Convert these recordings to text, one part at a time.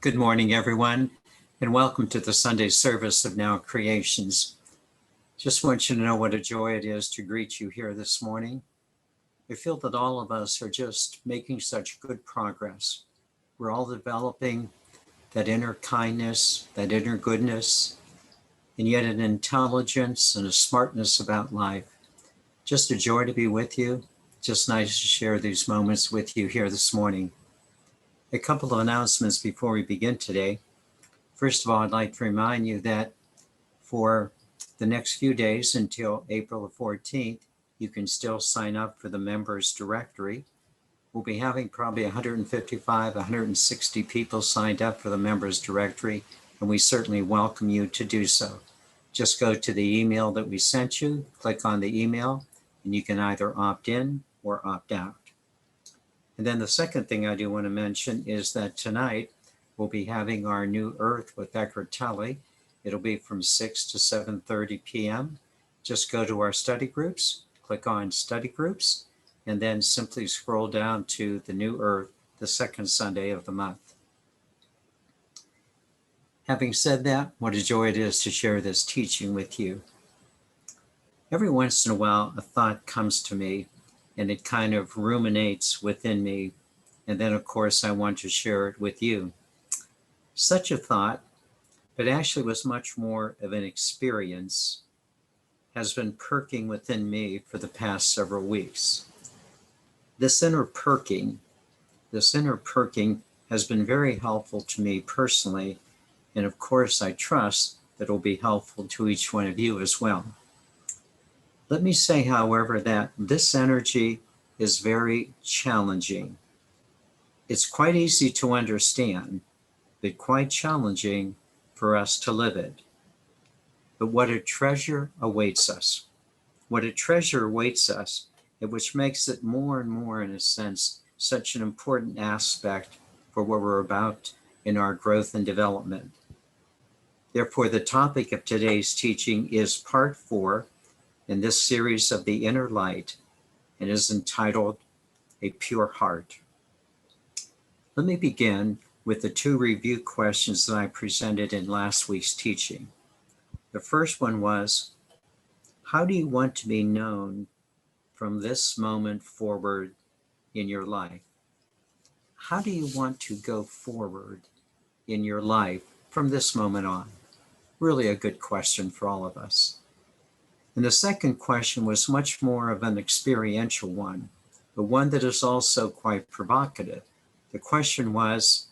Good morning, everyone, and welcome to the Sunday service of Now Creations. Just want you to know what a joy it is to greet you here this morning. I feel that all of us are just making such good progress. We're all developing that inner kindness, that inner goodness, and yet an intelligence and a smartness about life. Just a joy to be with you. Just nice to share these moments with you here this morning. A couple of announcements before we begin today. First of all, I'd like to remind you that for the next few days until April the 14th, you can still sign up for the members directory. We'll be having probably 155, 160 people signed up for the members directory, and we certainly welcome you to do so. Just go to the email that we sent you, click on the email, and you can either opt in or opt out. And then the second thing I do want to mention is that tonight we'll be having our New Earth with Eckhart Tolle. It'll be from 6 to 7:30 p.m. Just go to our study groups, click on study groups, and then simply scroll down to the New Earth, the second Sunday of the month. Having said that, what a joy it is to share this teaching with you. Every once in a while, a thought comes to me and it kind of ruminates within me. And then, of course, I want to share it with you. Such a thought, but actually was much more of an experience, has been perking within me for the past several weeks. This inner perking has been very helpful to me personally. And of course, I trust that it will be helpful to each one of you as well. Let me say, however, that this energy is very challenging. It's quite easy to understand, but quite challenging for us to live it. But what a treasure awaits us. What a treasure awaits us, which makes it more and more, in a sense, such an important aspect for what we're about in our growth and development. Therefore, the topic of today's teaching is part 4 in this series of the Inner Light, and is entitled A Pure Heart. Let me begin with the 2 review questions that I presented in last week's teaching. The first one was, how do you want to be known from this moment forward in your life? How do you want to go forward in your life from this moment on? Really a good question for all of us. And the second question was much more of an experiential one, but one that is also quite provocative. The question was,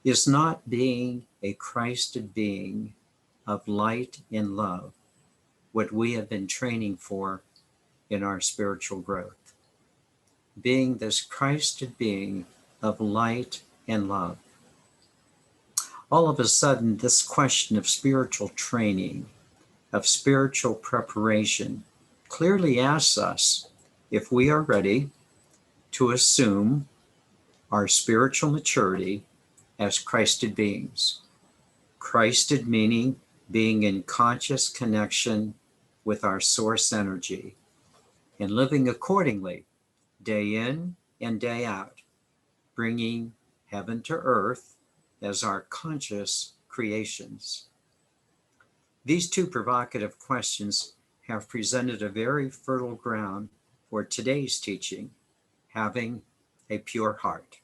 is not being a Christed being of light and love what we have been training for in our spiritual growth? Being this Christed being of light and love. All of a sudden, this question of spiritual training, of spiritual preparation, clearly asks us if we are ready to assume our spiritual maturity as Christed beings. Christed meaning being in conscious connection with our source energy and living accordingly, day in and day out, bringing heaven to earth as our conscious creations. These 2 provocative questions have presented a very fertile ground for today's teaching, having a pure heart.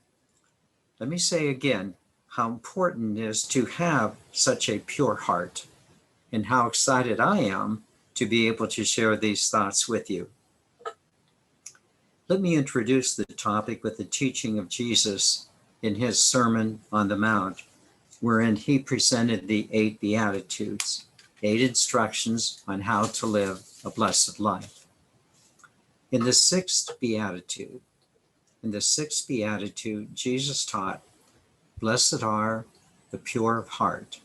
Let me say again how important it is to have such a pure heart, and how excited I am to be able to share these thoughts with you. Let me introduce the topic with the teaching of Jesus in his Sermon on the Mount, wherein he presented the 8 Beatitudes. 8 instructions on how to live a blessed life. In the 6th Beatitude, Jesus taught, "Blessed are the pure of heart,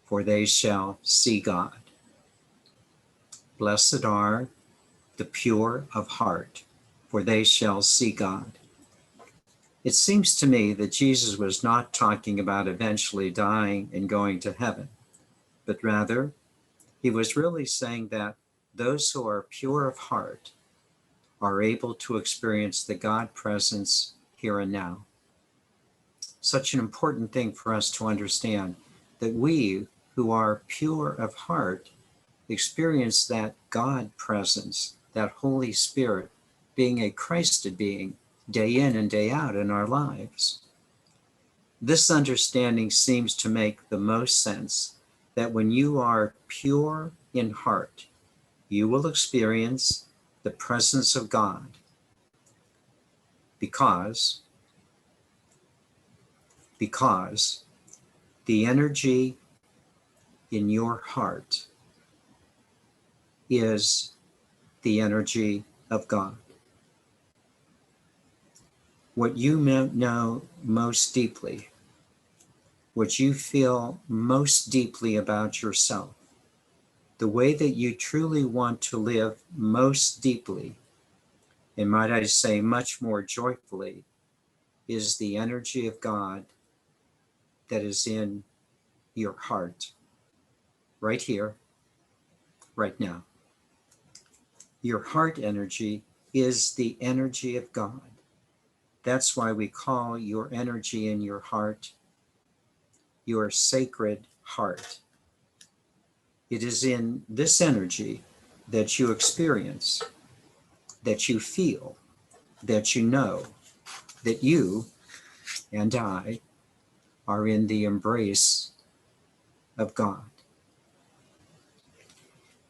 for they shall see God." Blessed are the pure of heart, for they shall see God. It seems to me that Jesus was not talking about eventually dying and going to heaven, but rather, he was really saying that those who are pure of heart are able to experience the God presence here and now. Such an important thing for us to understand, that we who are pure of heart experience that God presence, that Holy Spirit, being a Christed being day in and day out in our lives. This understanding seems to make the most sense, that when you are pure in heart, you will experience the presence of God, because the energy in your heart is the energy of God. What you know most deeply, what you feel most deeply about yourself, the way that you truly want to live most deeply, and might I say much more joyfully, is the energy of God that is in your heart, right here, right now. Your heart energy is the energy of God. That's why we call your energy in your heart your sacred heart. It is in this energy that you experience, that you feel, that you know that you and I are in the embrace of God.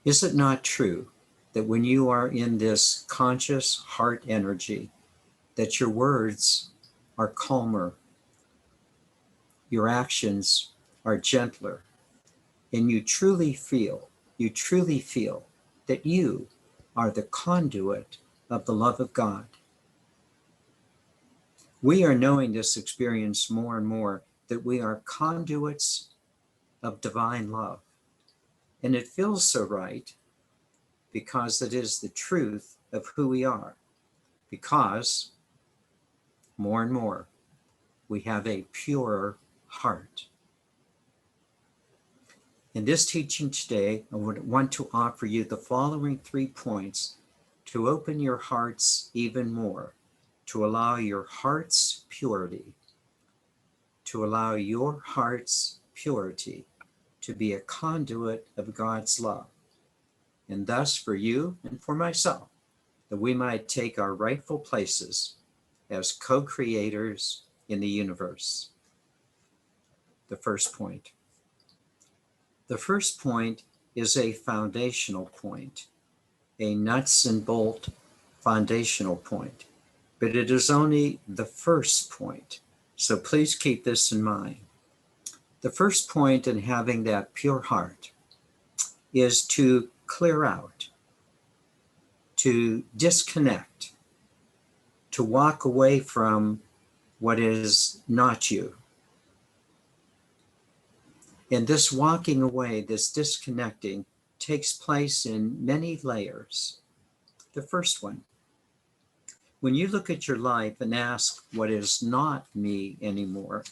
Is it not true that when you are in this conscious heart energy, that your words are calmer, your actions are gentler, and you truly feel that you are the conduit of the love of God? We are knowing this experience more and more, that we are conduits of divine love. And it feels so right, because it is the truth of who we are. Because more and more, we have a purer heart. In this teaching today, I would want to offer you the following 3 points to open your hearts even more, to allow your heart's purity, to be a conduit of God's love, and thus for you and for myself, that we might take our rightful places as co-creators in the universe. The first point. The first point is a foundational point, a nuts and bolt foundational point, but it is only the first point. So please keep this in mind. The first point in having that pure heart is to clear out, to disconnect, to walk away from what is not you. And this walking away, this disconnecting, takes place in many layers. The first one, when you look at your life and ask what is not me anymore,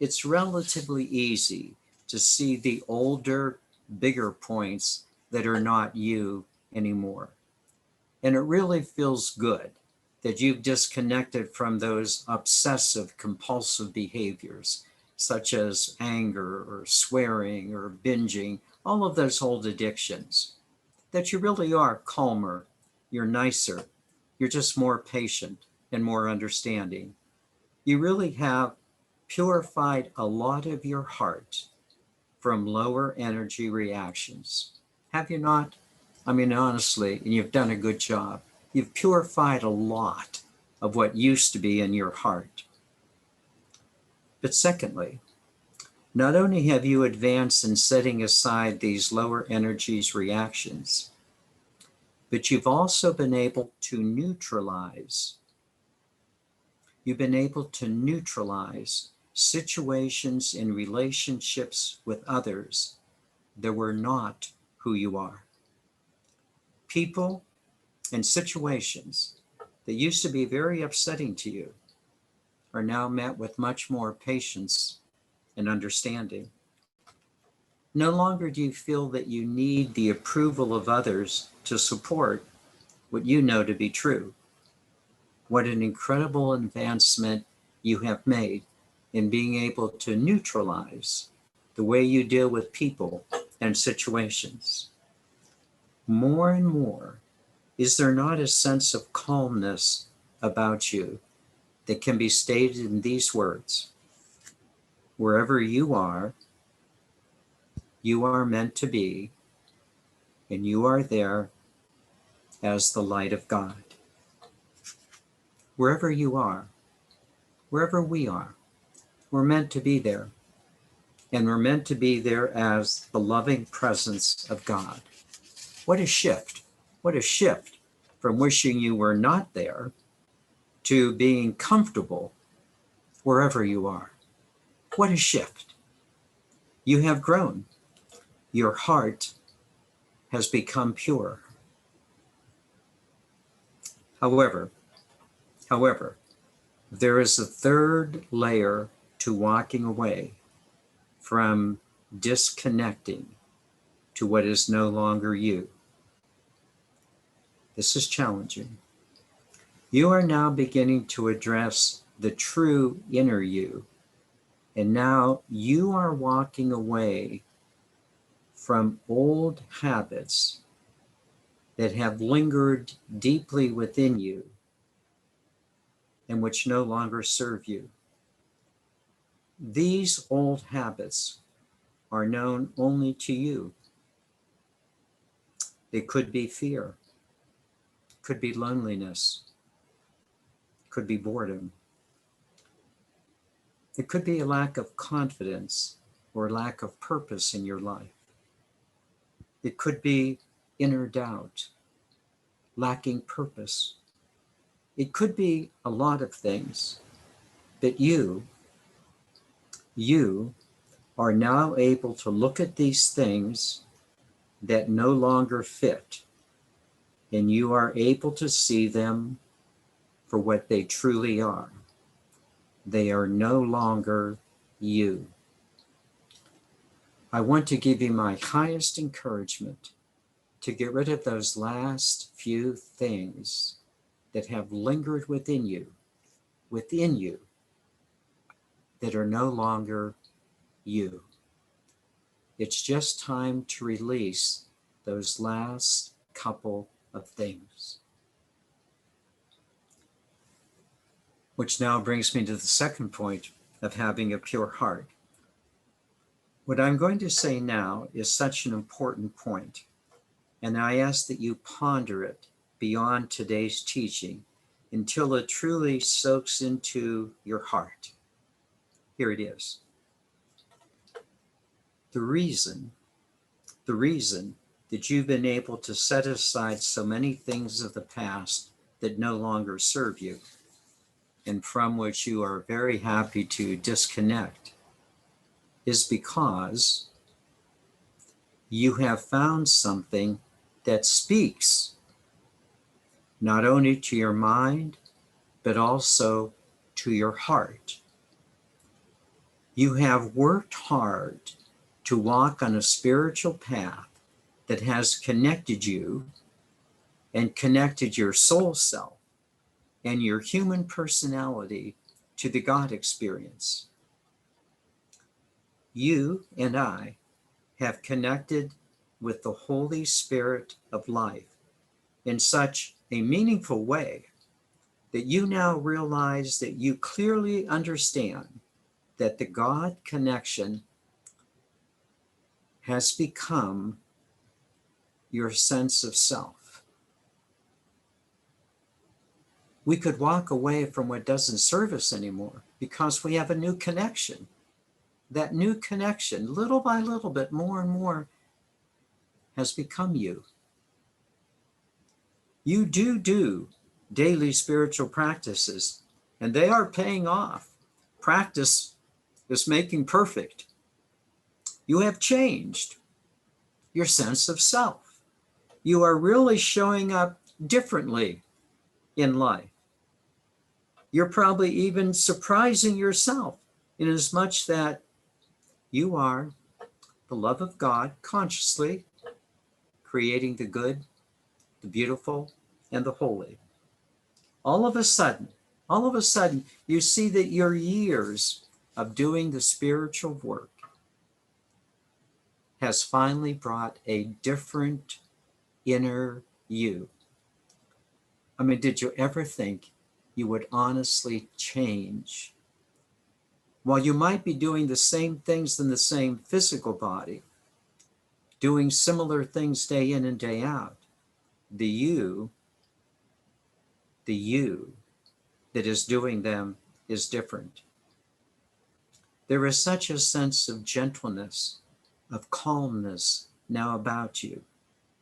it's relatively easy to see the older, bigger points that are not you anymore. And it really feels good that you've disconnected from those obsessive compulsive behaviors, such as anger or swearing or binging, all of those old addictions, that you really are calmer, you're nicer, you're just more patient and more understanding. You really have purified a lot of your heart from lower energy reactions. Have you not? I mean, honestly, and you've done a good job. You've purified a lot of what used to be in your heart. But secondly, not only have you advanced in setting aside these lower energies reactions, but you've also been able to neutralize. You've been able to neutralize situations in relationships with others that were not who you are. People and situations that used to be very upsetting to you are now met with much more patience and understanding. No longer do you feel that you need the approval of others to support what you know to be true. What an incredible advancement you have made. in being able to neutralize the way you deal with people and situations. More and more, is there not a sense of calmness about you that can be stated in these words? Wherever you are meant to be, and you are there as the light of God. Wherever you are, wherever we are, we're meant to be there. And we're meant to be there as the loving presence of God. What a shift. What a shift from wishing you were not there to being comfortable wherever you are. What a shift. You have grown. Your heart has become pure. However, there is a third layer to walking away from disconnecting to what is no longer you. This is challenging. You are now beginning to address the true inner you, and now you are walking away from old habits that have lingered deeply within you and which no longer serve you. These old habits are known only to you. It could be fear, could be loneliness, could be boredom. It could be a lack of confidence or lack of purpose in your life. It could be inner doubt, lacking purpose. It could be a lot of things, but you are now able to look at these things that no longer fit, and you are able to see them for what they truly are. They are no longer you. I want to give you my highest encouragement to get rid of those last few things that have lingered within you, that are no longer you. It's just time to release those last couple of things. Which now brings me to the second point of having a pure heart. What I'm going to say now is such an important point, and I ask that you ponder it beyond today's teaching until it truly soaks into your heart. Here it is. The reason that you've been able to set aside so many things of the past that no longer serve you and from which you are very happy to disconnect is because you have found something that speaks not only to your mind, but also to your heart. You have worked hard to walk on a spiritual path that has connected you and connected your soul self and your human personality to the God experience. You and I have connected with the Holy Spirit of life in such a meaningful way that you now realize that you clearly understand that the God connection has become your sense of self. We could walk away from what doesn't serve us anymore because we have a new connection. That new connection, little by little bit, more and more, has become you. You do daily spiritual practices, and they are paying off. Practice is making perfect. You have changed your sense of self. You are really showing up differently in life. You're probably even surprising yourself in as much that you are the love of God consciously creating the good, the beautiful, and the holy. All of a sudden, you see that your years of doing the spiritual work has finally brought a different inner you. I mean, did you ever think you would honestly change? While you might be doing the same things in the same physical body, doing similar things day in and day out, the you that is doing them is different. There is such a sense of gentleness, of calmness now about you,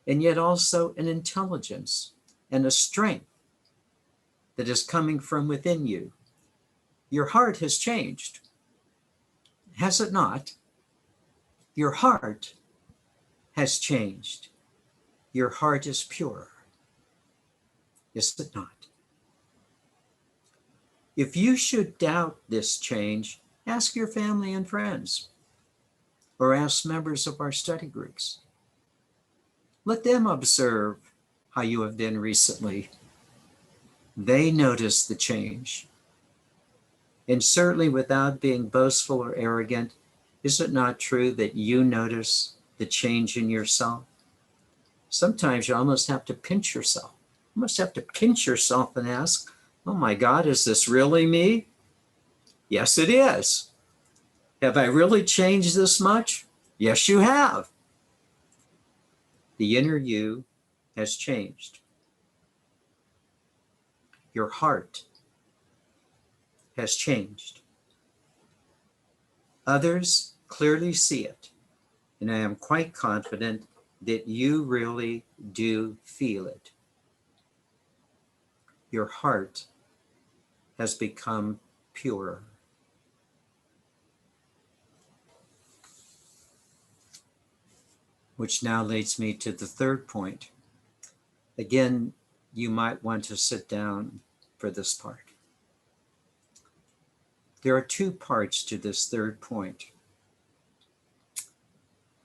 and yet also an intelligence and a strength that is coming from within you. Your heart has changed, has it not? Your heart has changed. Your heart is pure, is it not? If you should doubt this change, ask your family and friends, or ask members of our study groups. Let them observe how you have been recently. They notice the change. And certainly without being boastful or arrogant, is it not true that you notice the change in yourself? Sometimes you almost have to pinch yourself. You must have to pinch yourself and ask, oh my God, is this really me? Yes, it is. Have I really changed this much? Yes, you have. The inner you has changed. Your heart has changed. Others clearly see it, and I am quite confident that you really do feel it. Your heart has become pure. Which now leads me to the third point. Again, you might want to sit down for this part. There are two parts to this third point.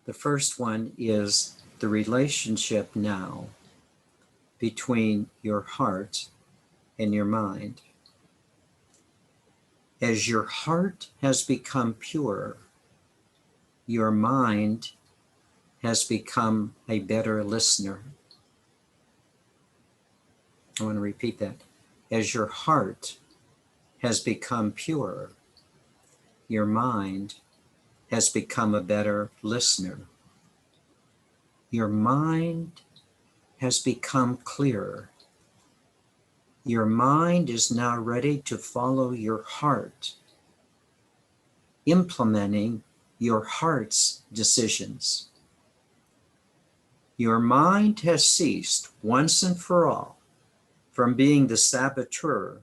The first one is the relationship now between your heart and your mind. As your heart has become pure, your mind has become a better listener. I want to repeat that. As your heart has become pure, your mind has become a better listener. Your mind has become clearer. Your mind is now ready to follow your heart, implementing your heart's decisions. Your mind has ceased once and for all from being the saboteur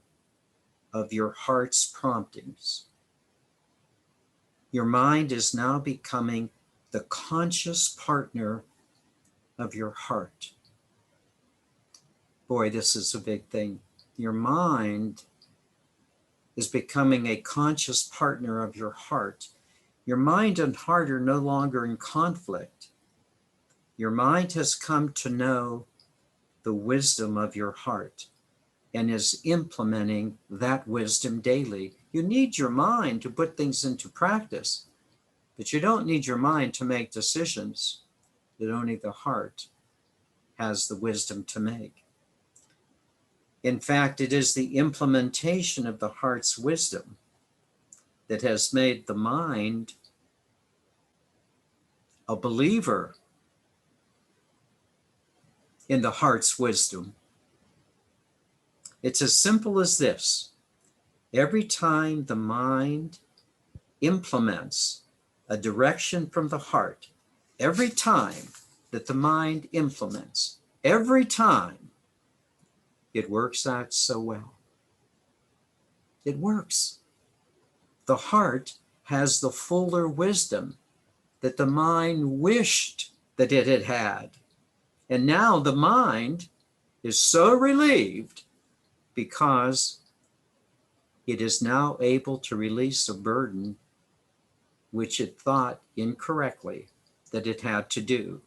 of your heart's promptings. Your mind is now becoming the conscious partner of your heart. Boy, this is a big thing. Your mind is becoming a conscious partner of your heart. Your mind and heart are no longer in conflict. Your mind has come to know the wisdom of your heart and is implementing that wisdom daily. You need your mind to put things into practice, but you don't need your mind to make decisions that only the heart has the wisdom to make. In fact, it is the implementation of the heart's wisdom that has made the mind a believer in the heart's wisdom. It's as simple as this. Every time the mind implements a direction from the heart, every time that the mind implements, every time, it works out so well. It works. The heart has the fuller wisdom that the mind wished that it had had. And now the mind is so relieved because it is now able to release a burden which it thought incorrectly that it had to do,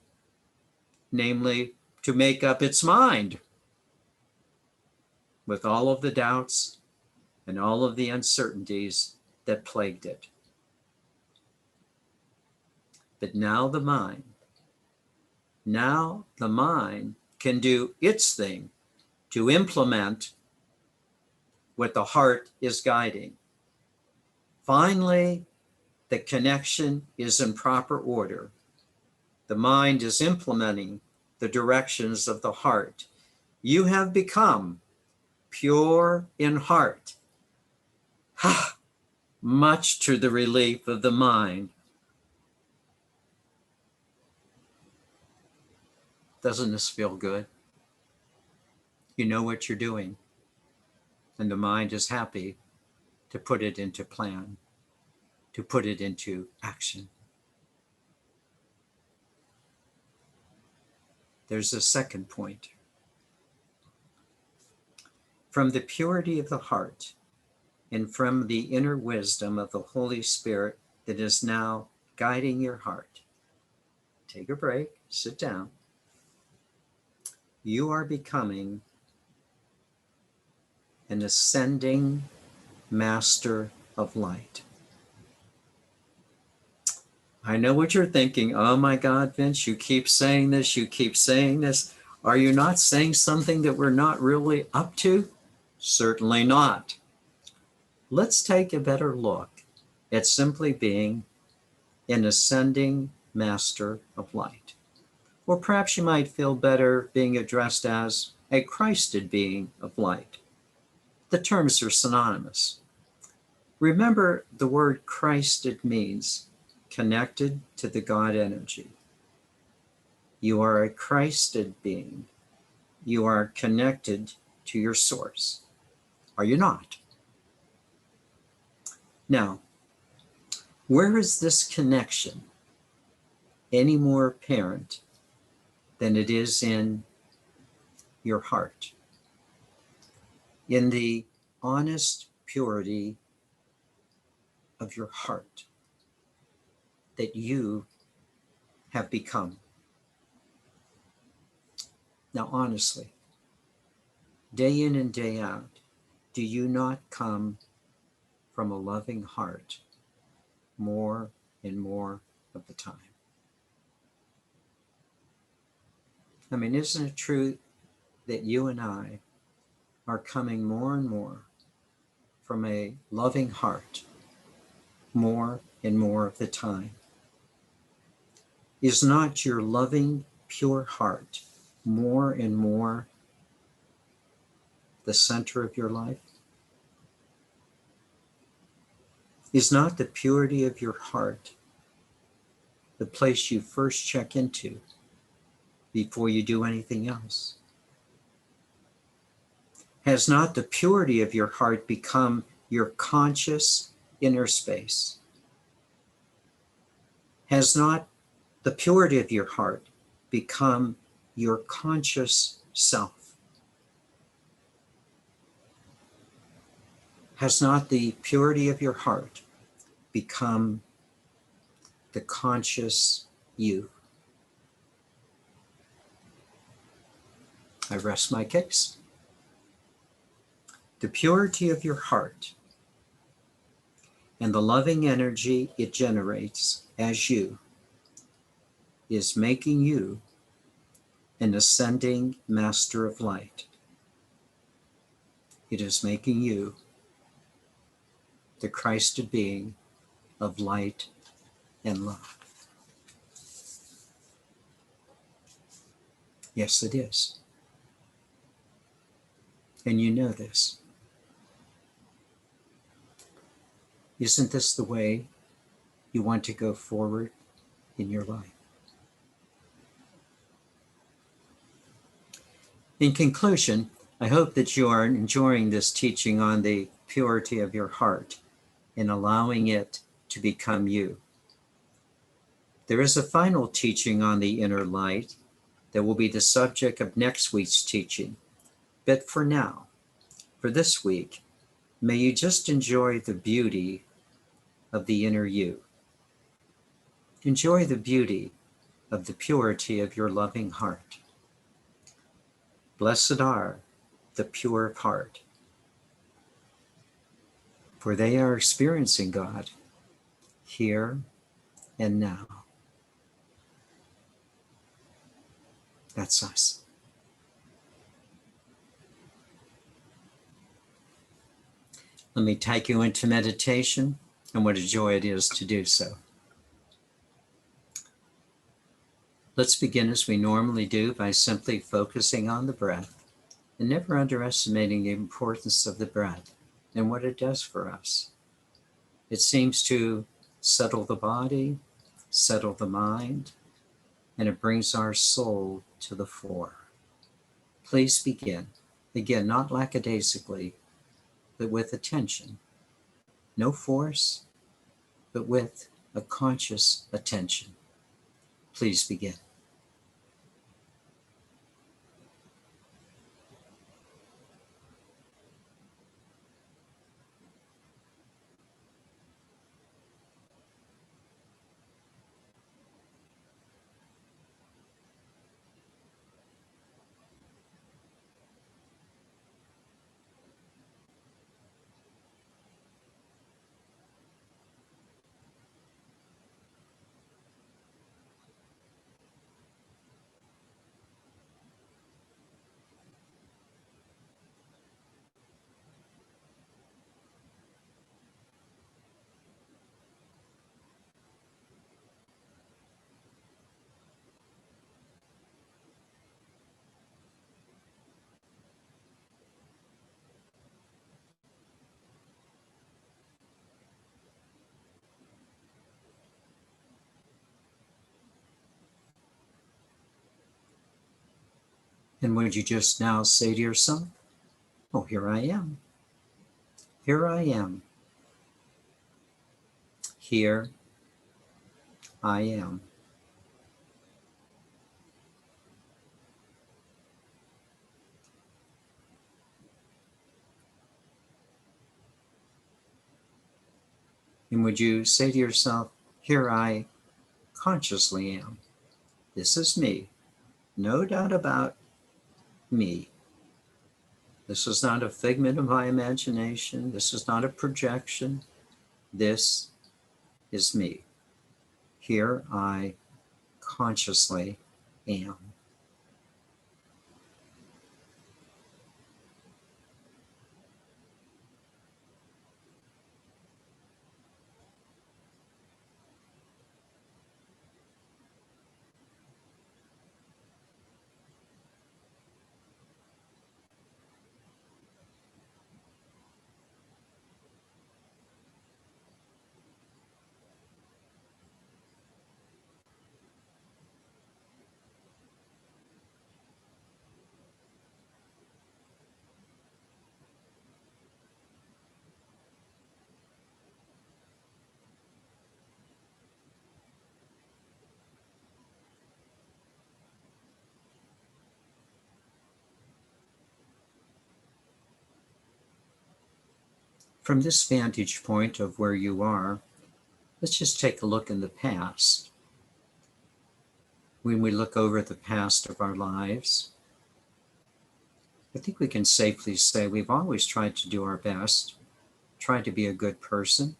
namely to make up its mind with all of the doubts and all of the uncertainties that plagued it. But now the mind can do its thing to implement what the heart is guiding. Finally, the connection is in proper order. The mind is implementing the directions of the heart. You have become pure in heart, much to the relief of the mind. Doesn't this feel good? You know what you're doing, and the mind is happy to put it into plan, to put it into action. There's a second point. From the purity of the heart and from the inner wisdom of the Holy Spirit that is now guiding your heart, take a break, sit down. You are becoming an ascending master of light. I know what you're thinking. Oh my God, Vince, you keep saying this, you keep saying this. Are you not saying something that we're not really up to? Certainly not. Let's take a better look at simply being an ascending master of light. Or perhaps you might feel better being addressed as a Christed being of light. The terms are synonymous. Remember, the word Christed means connected to the God energy. You are a Christed being. You are connected to your source. Are you not? Now, where is this connection any more apparent than it is in your heart? In the honest purity of your heart that you have become. Now, honestly, day in and day out, do you not come from a loving heart more and more of the time? I mean, isn't it true that you and I are coming more and more from a loving heart more and more of the time? Is not your loving, pure heart more and more the center of your life? Is not the purity of your heart the place you first check into before you do anything else? Has not the purity of your heart become your conscious inner space? Has not the purity of your heart become your conscious self? Has not the purity of your heart become the conscious you? I rest my case. The purity of your heart and the loving energy it generates as you is making you an ascending master of light. It is making you the Christed being of light and love. Yes, it is. And you know this. Isn't this the way you want to go forward in your life? In conclusion, I hope that you are enjoying this teaching on the purity of your heart and allowing it to become you. There is a final teaching on the inner light that will be the subject of next week's teaching. But for now, for this week, may you just enjoy the beauty of the inner you. Enjoy the beauty of the purity of your loving heart. Blessed are the pure of heart, for they are experiencing God here and now. That's us. Let me take you into meditation, and what a joy it is to do so. Let's begin as we normally do by simply focusing on the breath and never underestimating the importance of the breath and what it does for us. It seems to settle the body, settle the mind, and it brings our soul to the fore. Please begin. Again, not lackadaisically, but with attention. No force, but with a conscious attention. Please begin. And would you just now say to yourself, oh, here I am. Here I am. Here I am. And would you say to yourself, here I consciously am. This is me. No doubt about me. This is not a figment of my imagination. This is not a projection. This is me. Here I consciously am. From this vantage point of where you are, let's just take a look in the past. When we look over the past of our lives, I think we can safely say we've always tried to do our best, tried to be a good person.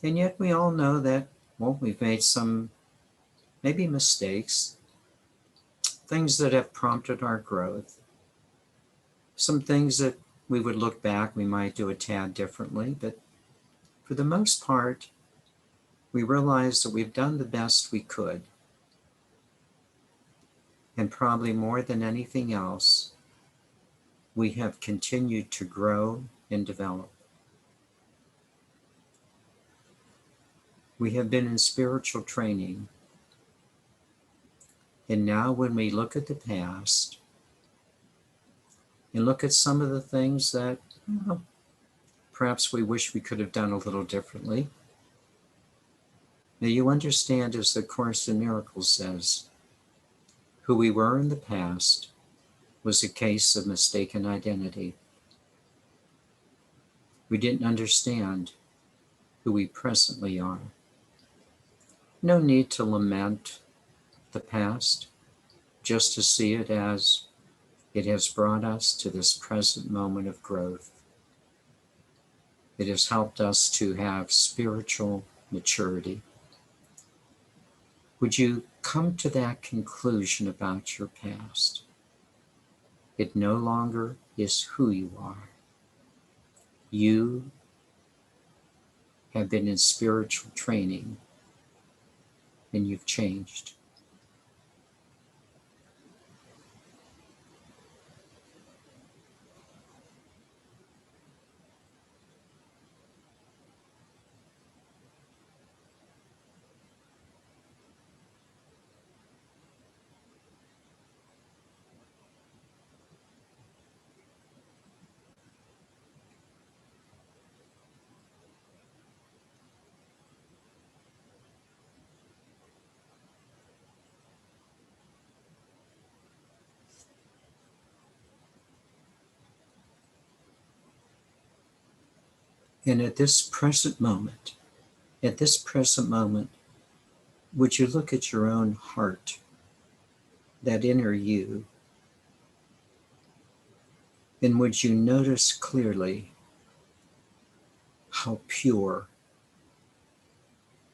And yet we all know that, well, we've made some maybe mistakes, things that have prompted our growth, some things that we would look back, we might do a tad differently, but for the most part, we realize that we've done the best we could. And probably more than anything else, we have continued to grow and develop. We have been in spiritual training. And now when we look at the past and look at some of the things that perhaps we wish we could have done a little differently, now you understand, as the Course in Miracles says, who we were in the past was a case of mistaken identity. We didn't understand who we presently are. No need to lament the past, just to see it as it has brought us to this present moment of growth. It has helped us to have spiritual maturity. Would you come to that conclusion about your past. It no longer is who you are. You have been in spiritual training and you've changed. And at this present moment, would you look at your own heart, that inner you, and would you notice clearly how pure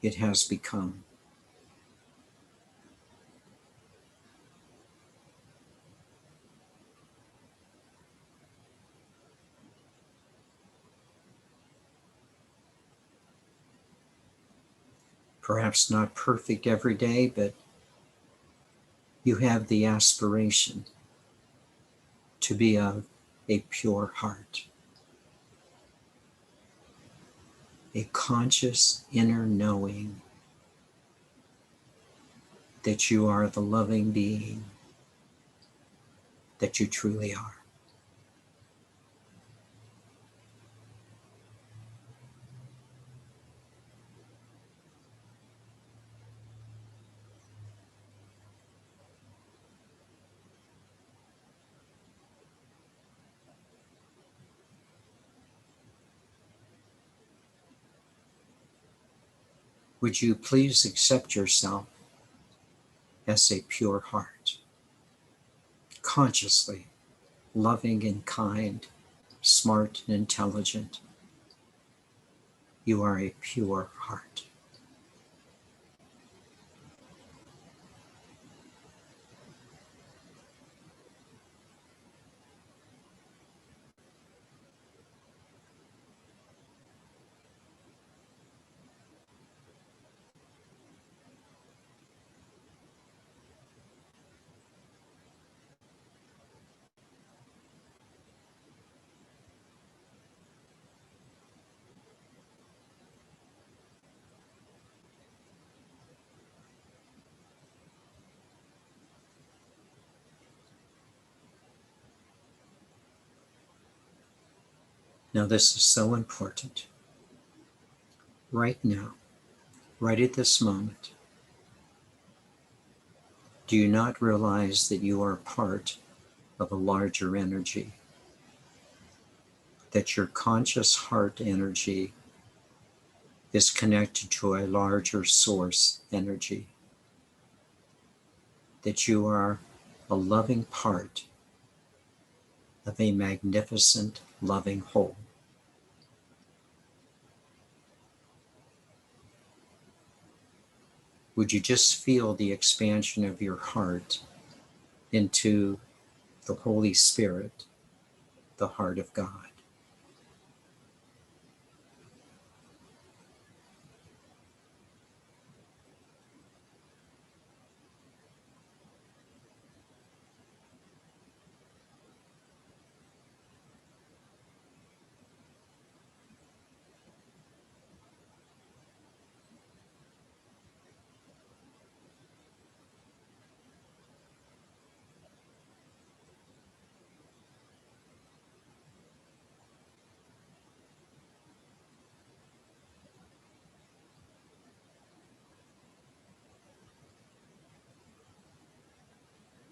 it has become? Perhaps not perfect every day, but you have the aspiration to be of a pure heart, a conscious inner knowing that you are the loving being that you truly are. Would you please accept yourself as a pure heart, consciously loving and kind, smart and intelligent? You are a pure heart. Now, this is so important. Right now, right at this moment, do you not realize that you are part of a larger energy? That your conscious heart energy is connected to a larger source energy? That you are a loving part of a magnificent, loving whole? Would you just feel the expansion of your heart into the Holy Spirit, the heart of God?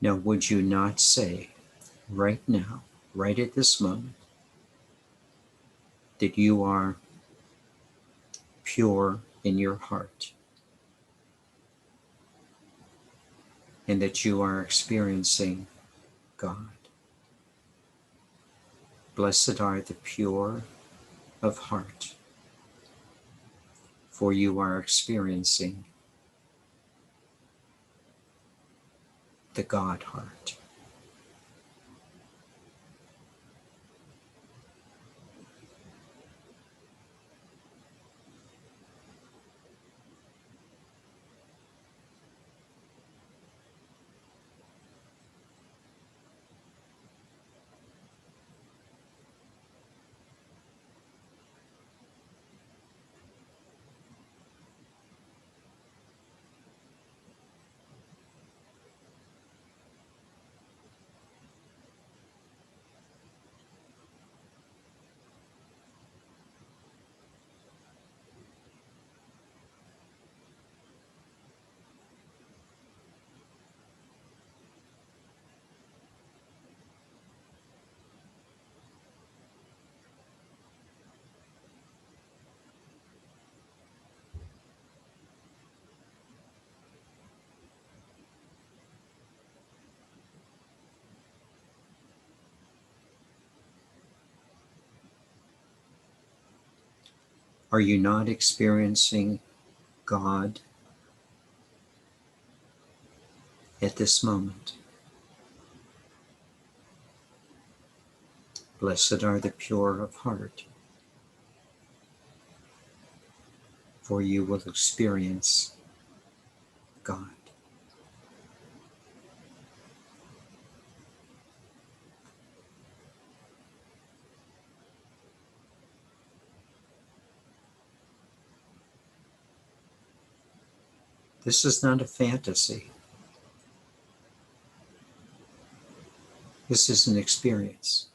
Now, would you not say right now, right at this moment, that you are pure in your heart and that you are experiencing God? Blessed are the pure of heart, for you are experiencing the God heart. Are you not experiencing God at this moment? Blessed are the pure of heart, for you will experience God. This is not a fantasy. This is an experience.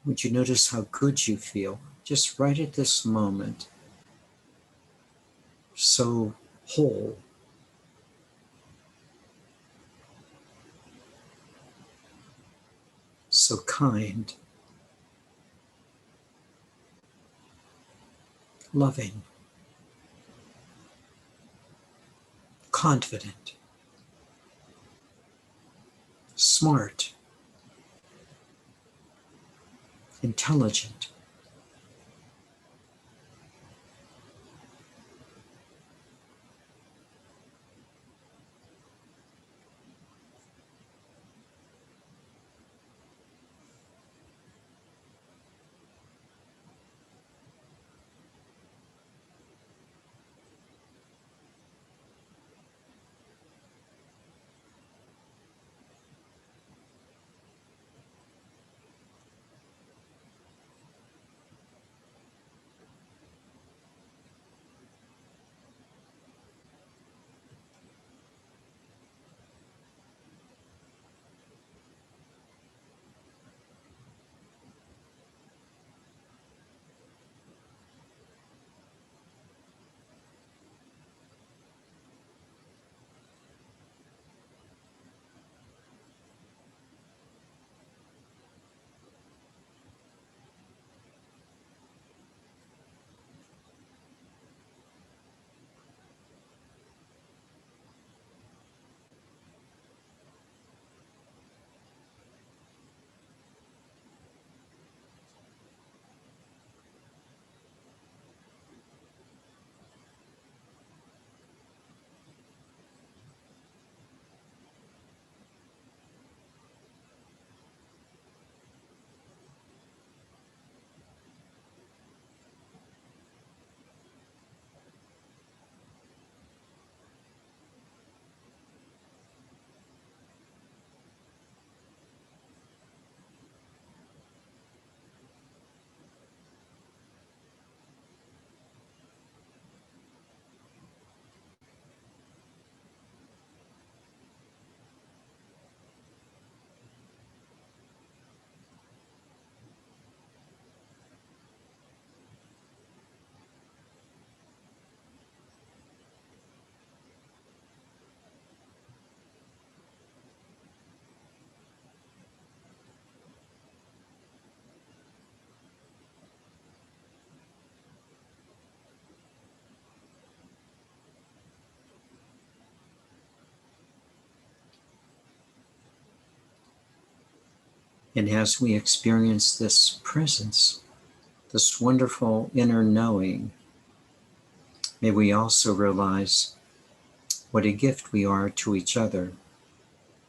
Would you notice how good you feel just right at this moment? So whole, so kind, loving, confident, smart, intelligent. And as we experience this presence, this wonderful inner knowing, may we also realize what a gift we are to each other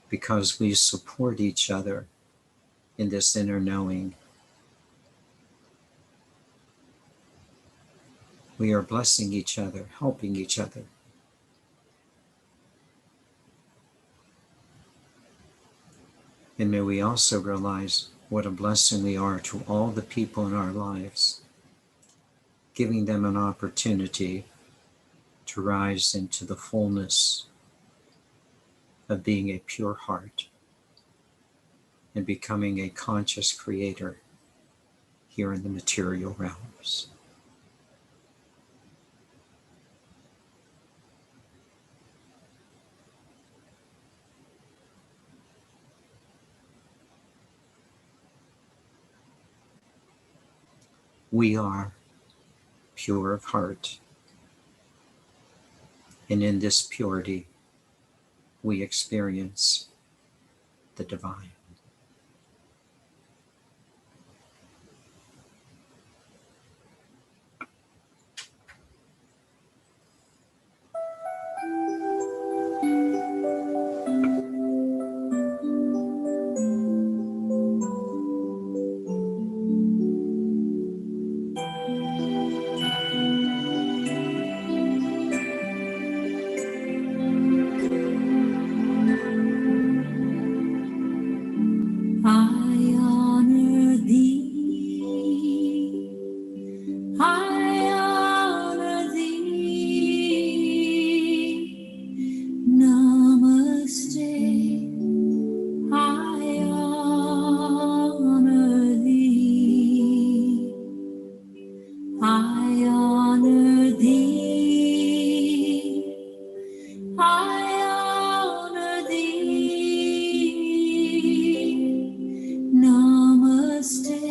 because we support each other in this inner knowing. We are blessing each other, helping each other. And may we also realize what a blessing we are to all the people in our lives, giving them an opportunity to rise into the fullness of being a pure heart and becoming a conscious creator here in the material realms. We are pure of heart, and in this purity, we experience the divine. I honor thee, I honor thee, Namaste, I honor thee, I honor thee, I honor thee, Namaste,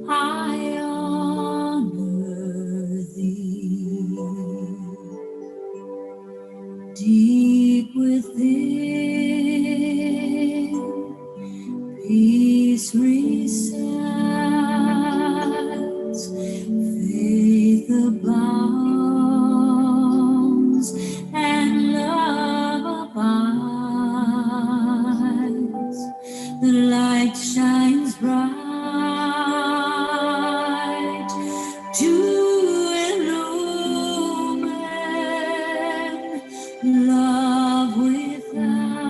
I honor thee. Deep within, peace resides, faith abounds, and love abides. The light shines bright to illumine love without.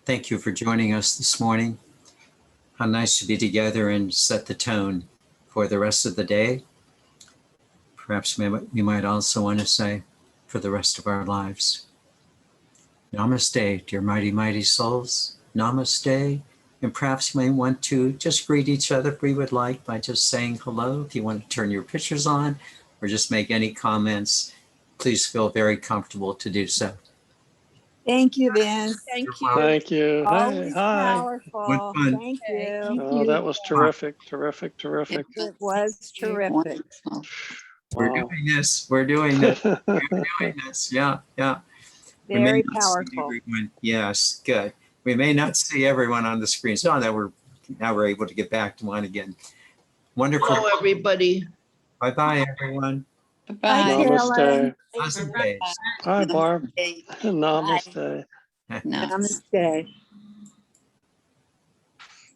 Thank you for joining us this morning. How nice to be together and set the tone for the rest of the day. Perhaps we might also want to say for the rest of our lives. Namaste, dear mighty, mighty souls. Namaste. And perhaps you may want to just greet each other if we would like by just saying hello. If you want to turn your pictures on or just make any comments, please feel very comfortable to do so. Thank you, Vince. Thank You're you. Thank you. Hey, Always hi. powerful. Fun. Thank Okay, you. Oh, that was terrific, terrific, terrific. It was terrific. We're Wow. doing this. We're doing this. We're doing this. Yeah, yeah. We may Very not see powerful. everyone. Yes, good. We may not see everyone on the screen. So now we're able to get back to one again. Wonderful. hello, everybody. Bye-bye, everyone. Bye, Taylor. Namaste. Awesome days. Hi, Barb. Namaste. Namaste.